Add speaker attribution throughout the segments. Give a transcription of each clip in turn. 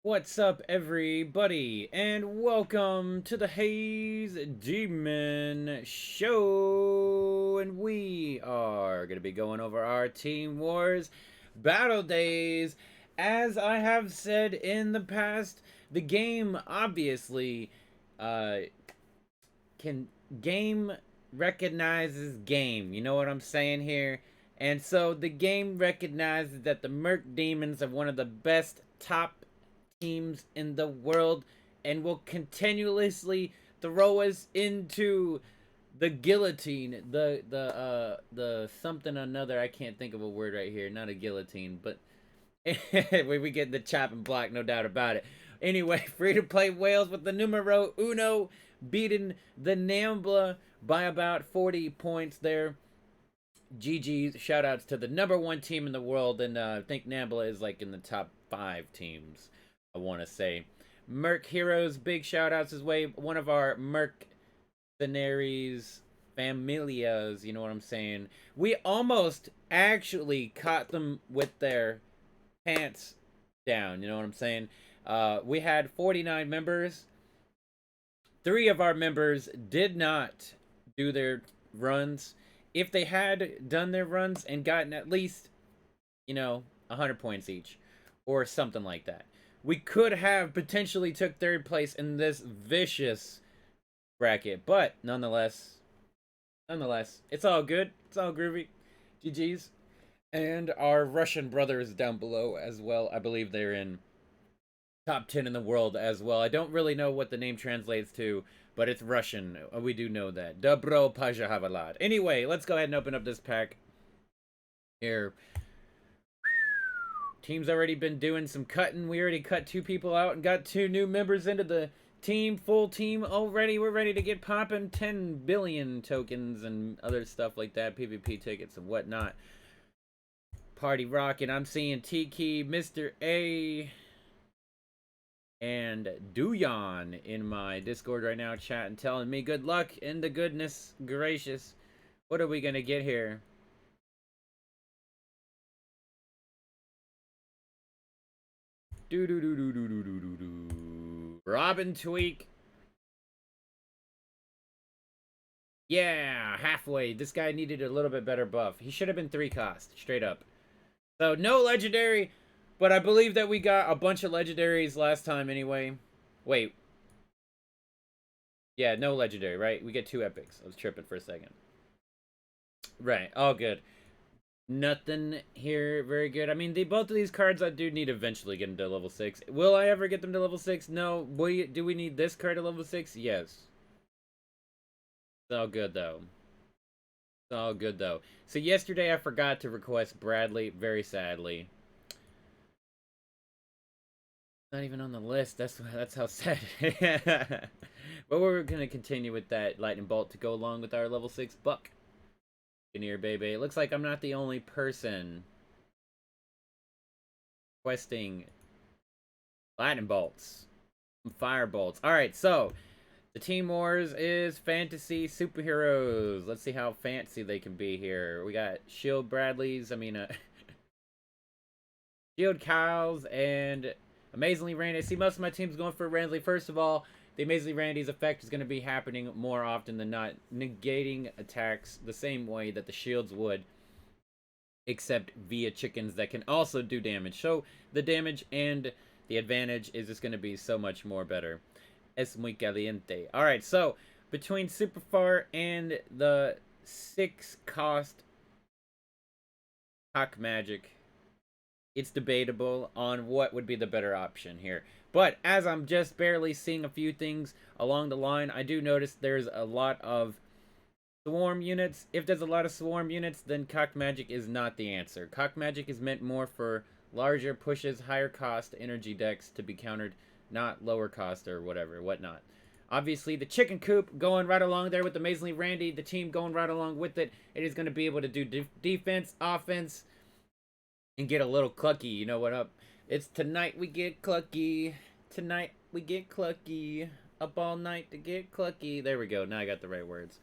Speaker 1: What's up, everybody, and welcome to the Haze Demon Show. And we are going to be going over our Team Wars Battle Days. As I have said in the past, the game obviously game recognizes game. You know what I'm saying here? And so the game recognizes that the Merc Demons are one of the best top teams in the world and will continuously throw us into the guillotine, the something another. I can't think of a word right here. Not a guillotine, but we get the chopping block, no doubt about it. Anyway, free to play Wales with the numero uno beating the Nambla by about 40 points there. GG's, shout outs to the #1 team in the world, and I think Nambla is like in the top 5 teams, I want to say. Merc Heroes, big shout outs his way. One of our mercenaries, familias, you know what I'm saying? We almost actually caught them with their pants down, you know what I'm saying? We had 49 members. 3 of our members did not do their runs. If they had done their runs and gotten at least, 100 points each or something like that, we could have potentially took 3rd place in this vicious bracket. But nonetheless, it's all good. It's all groovy. GG's. And our Russian brothers down below as well. I believe they're in top 10 in the world as well. I don't really know what the name translates to, but it's Russian. We do know that. Dobro Pajahavalat. Anyway, let's go ahead and open up this pack here. Team's already been doing some cutting. We already cut 2 people out and got 2 new members into the team. Full team already. We're ready to get popping. 10 billion tokens and other stuff like that. PvP tickets and whatnot. Party rocking. I'm seeing Tiki, Mr. A, and Duyan in my Discord right now, chatting, telling me good luck and the goodness gracious. What are we gonna get here? Robin Tweak. Yeah, halfway. This guy needed a little bit better buff. He should have been 3 cost, straight up. So, no legendary, but I believe that we got a bunch of legendaries last time anyway. Wait. Yeah, no legendary, right? We get 2 epics. I was tripping for a second. Right, all good. Nothing here very good. I mean, both of these cards I do need to eventually get them to level 6. Will I ever get them to level 6? No. Do we need this card to level 6? Yes. It's all good, though. It's all good, though. So yesterday I forgot to request Bradley, very sadly. Not even on the list. That's how sad. But we're gonna continue with that lightning bolt to go along with our level 6 buck. Here, baby. It looks like I'm not the only person requesting lightning bolts, fire bolts. All right, so the Team Wars is fantasy superheroes. Let's see how fancy they can be here. We got Shield Bradleys. Shield Kyles and Amazingly Randy. I see most of my team's going for Randy. First of all, the Amazingly Randy's effect is going to be happening more often than not, negating attacks the same way that the shields would, except via chickens that can also do damage. So the damage and the advantage is just going to be so much more better. Es muy caliente. Alright, so between Superfar and the 6 cost Hawk Magic, it's debatable on what would be the better option here. But as I'm just barely seeing a few things along the line, I do notice there's a lot of swarm units. If there's a lot of swarm units, then Cock Magic is not the answer. Cock Magic is meant more for larger pushes, higher cost energy decks to be countered, not lower cost or whatnot. Obviously, the Chicken Coop going right along there with Amazingly Randy, the team going right along with it. It is going to be able to do defense, offense, and get a little clucky. You know what up? It's tonight we get clucky. Tonight we get clucky. Up all night to get clucky. There we go. Now I got the right words.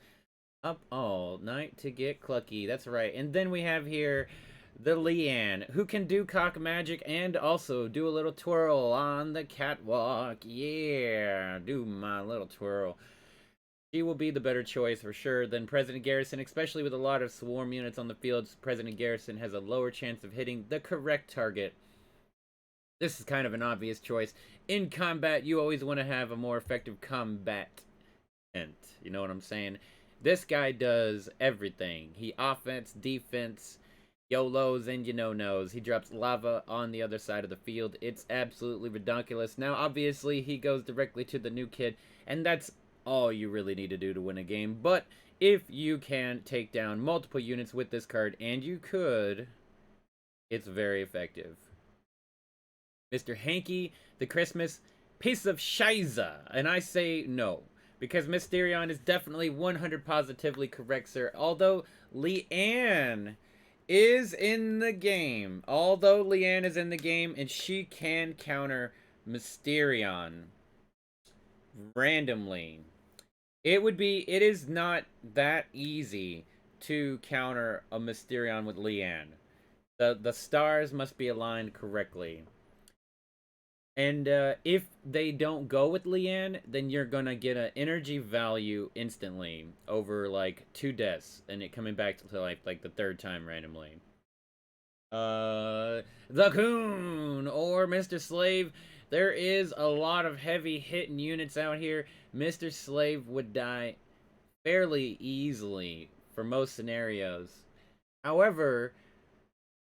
Speaker 1: Up all night to get clucky. That's right. And then we have here the Leanne, who can do cock magic and also do a little twirl on the catwalk. Yeah, do my little twirl. She will be the better choice for sure than President Garrison, especially with a lot of swarm units on the field. President Garrison has a lower chance of hitting the correct target. This is kind of an obvious choice. In combat, you always want to have a more effective combat. You know what I'm saying? This guy does everything. He offense, defense, YOLOs, and you know knows. He drops lava on the other side of the field. It's absolutely ridiculous. Now, obviously, he goes directly to the new kid, and that's all you really need to do to win a game. But if you can take down multiple units with this card, and you could, it's very effective. Mr. Hanky, the Christmas piece of shiza. And I say no, because Mysterion is definitely 100 positively correct, sir. Although Leanne is in the game. And she can counter Mysterion randomly. It is not that easy to counter a Mysterion with Leanne. The stars must be aligned correctly. And if they don't go with Leanne, then you're gonna get an energy value instantly over like 2 deaths, and it coming back to like the 3rd time randomly. The Coon or Mr. Slave. There is a lot of heavy hitting units out here. Mr. Slave would die fairly easily for most scenarios. However,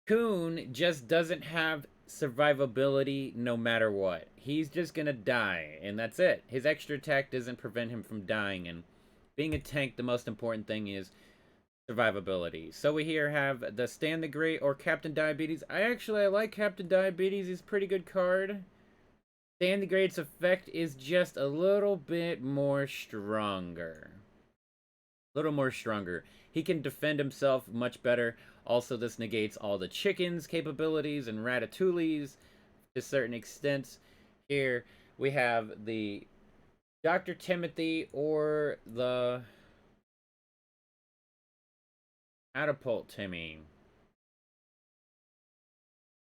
Speaker 1: Coon just doesn't have survivability no matter what. He's just gonna die, and that's it. His extra attack doesn't prevent him from dying, and being a tank, the most important thing is survivability. So we here have the Stan the Great or Captain Diabetes. I like Captain Diabetes. He's a pretty good card. Stan the Great's effect is just a little bit more stronger. He can defend himself much better. Also, this negates all the chickens' capabilities and Ratatouille's to a certain extent. Here we have the Dr. Timothy or the Catapult Timmy.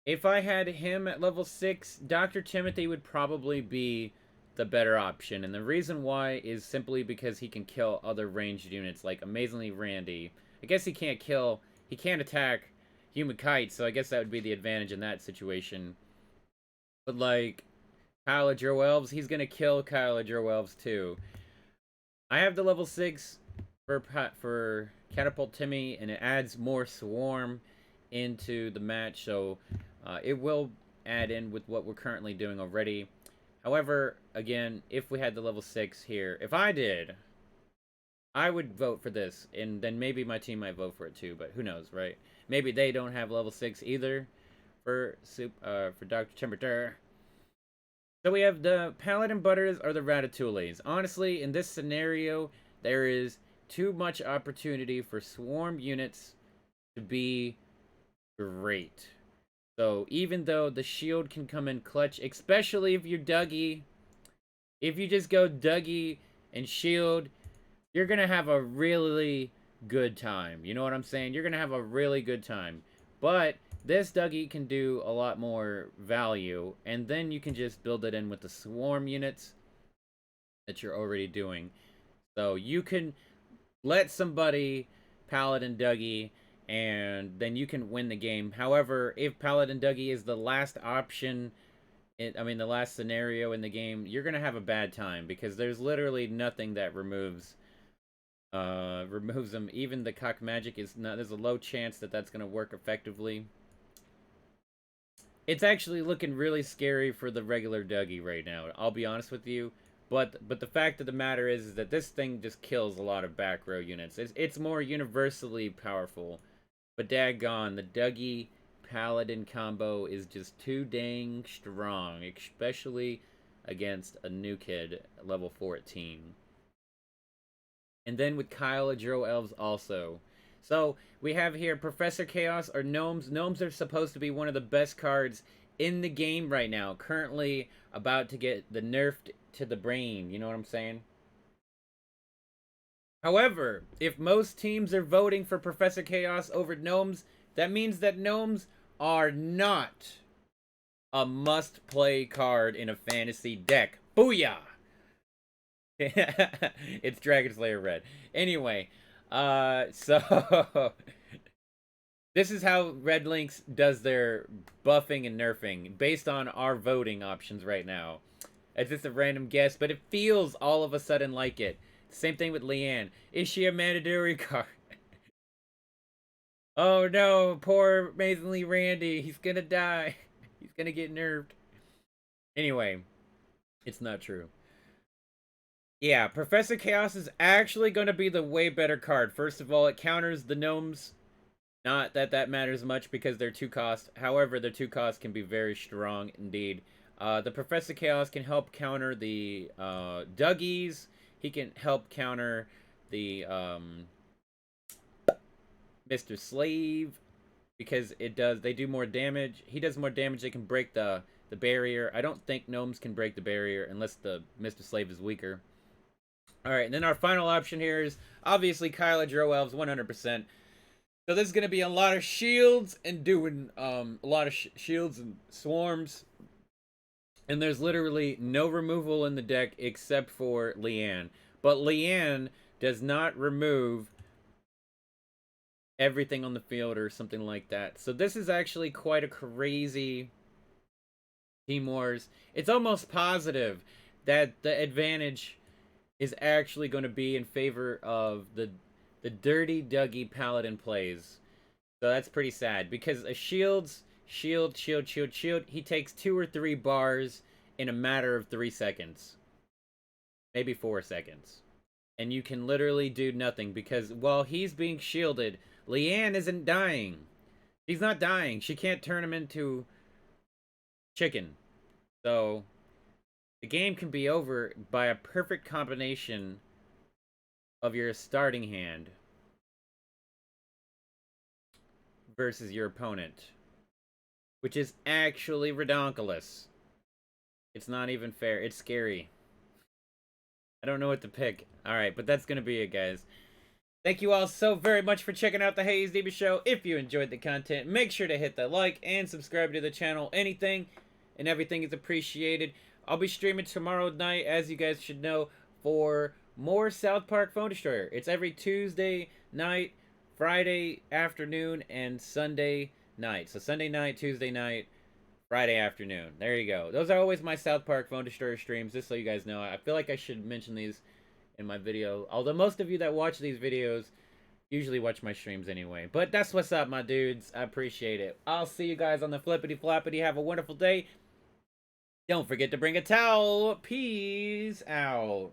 Speaker 1: If I had him at level 6, Dr. Timothy would probably be the better option. And the reason why is simply because he can kill other ranged units, like Amazingly Randy. I guess he can't attack human kites, so I guess that would be the advantage in that situation. But like Kyle of Joe Elves, he's gonna kill Kyle of Joe Elves too. I have the level 6 for Catapult Timmy, and it adds more swarm into the match, so it will add in with what we're currently doing already. However, again, if we had the level 6 here, if I did, I would vote for this, and then maybe my team might vote for it too, but who knows, right? Maybe they don't have level 6 either for Dr. Temperature. So we have the Paladin Butters or the Ratatouilles. Honestly, in this scenario, there is too much opportunity for swarm units to be great. So even though the shield can come in clutch, especially if you're Dougie, if you just go Dougie and shield, you're going to have a really good time. You know what I'm saying? You're going to have a really good time. But this Dougie can do a lot more value, and then you can just build it in with the swarm units that you're already doing. So you can let somebody Paladin Dougie, and then you can win the game. However, if Paladin Dougie is the last option, the last scenario in the game, you're going to have a bad time, because there's literally nothing that removes them. Even the cock magic is not, there's a low chance that that's going to work effectively. It's actually looking really scary for the regular Dougie right now, I'll be honest with you. But the fact of the matter is that this thing just kills a lot of back row units. It's more universally powerful. But daggone, the Dougie Paladin combo is just too dang strong, especially against a new kid at level 14. And then with Kyle of Joe Elves also. So we have here Professor Chaos or Gnomes. Gnomes are supposed to be one of the best cards in the game right now. Currently about to get the nerfed to the brain. You know what I'm saying? However, if most teams are voting for Professor Chaos over Gnomes, That means that gnomes are not a must-play card in a fantasy deck. Booyah! It's Dragon Slayer Red. Anyway, so this is how Red Lynx does their buffing and nerfing based on our voting options right now. It's just a random guess, but it feels all of a sudden like it. Same thing with Leanne. Is she a mandatory card? Oh no, poor Amazingly Randy. He's gonna die. He's gonna get nerfed. Anyway, it's not true. Yeah, Professor Chaos is actually going to be the way better card. First of all, it counters the gnomes. Not that that matters much because they're 2 cost. However, their 2 cost can be very strong indeed. The Professor Chaos can help counter the Dougies. He can help counter the Mr. Slave because they do more damage. He does more damage. They can break the barrier. I don't think gnomes can break the barrier unless the Mr. Slave is weaker. Alright, and then our final option here is obviously Kyla Drow Elves 100%. So this is going to be a lot of shields and doing a lot of shields and swarms. And there's literally no removal in the deck except for Leanne. But Leanne does not remove everything on the field or something like that. So this is actually quite a crazy Team Wars. It's almost positive that the advantage is actually going to be in favor of the Dirty Dougie Paladin plays. So that's pretty sad because a shield, he takes 2 or 3 bars in a matter of 3 seconds. Maybe 4 seconds. And you can literally do nothing because while he's being shielded, Leanne isn't dying. She's not dying. She can't turn him into chicken. So the game can be over by a perfect combination of your starting hand versus your opponent, which is actually redonkulous. It's not even fair. It's scary. I don't know what to pick. Alright, but that's going to be it, guys. Thank you all so very much for checking out the Haze DB Show. If you enjoyed the content, make sure to hit that like and subscribe to the channel. Anything and everything is appreciated. I'll be streaming tomorrow night, as you guys should know, for more South Park Phone Destroyer. It's every Tuesday night, Friday afternoon, and Sunday night. So Sunday night, Tuesday night, Friday afternoon. There you go. Those are always my South Park Phone Destroyer streams, just so you guys know. I feel like I should mention these in my video. Although most of you that watch these videos usually watch my streams anyway. But that's what's up, my dudes. I appreciate it. I'll see you guys on the flippity floppity. Have a wonderful day. Don't forget to bring a towel. Peace out.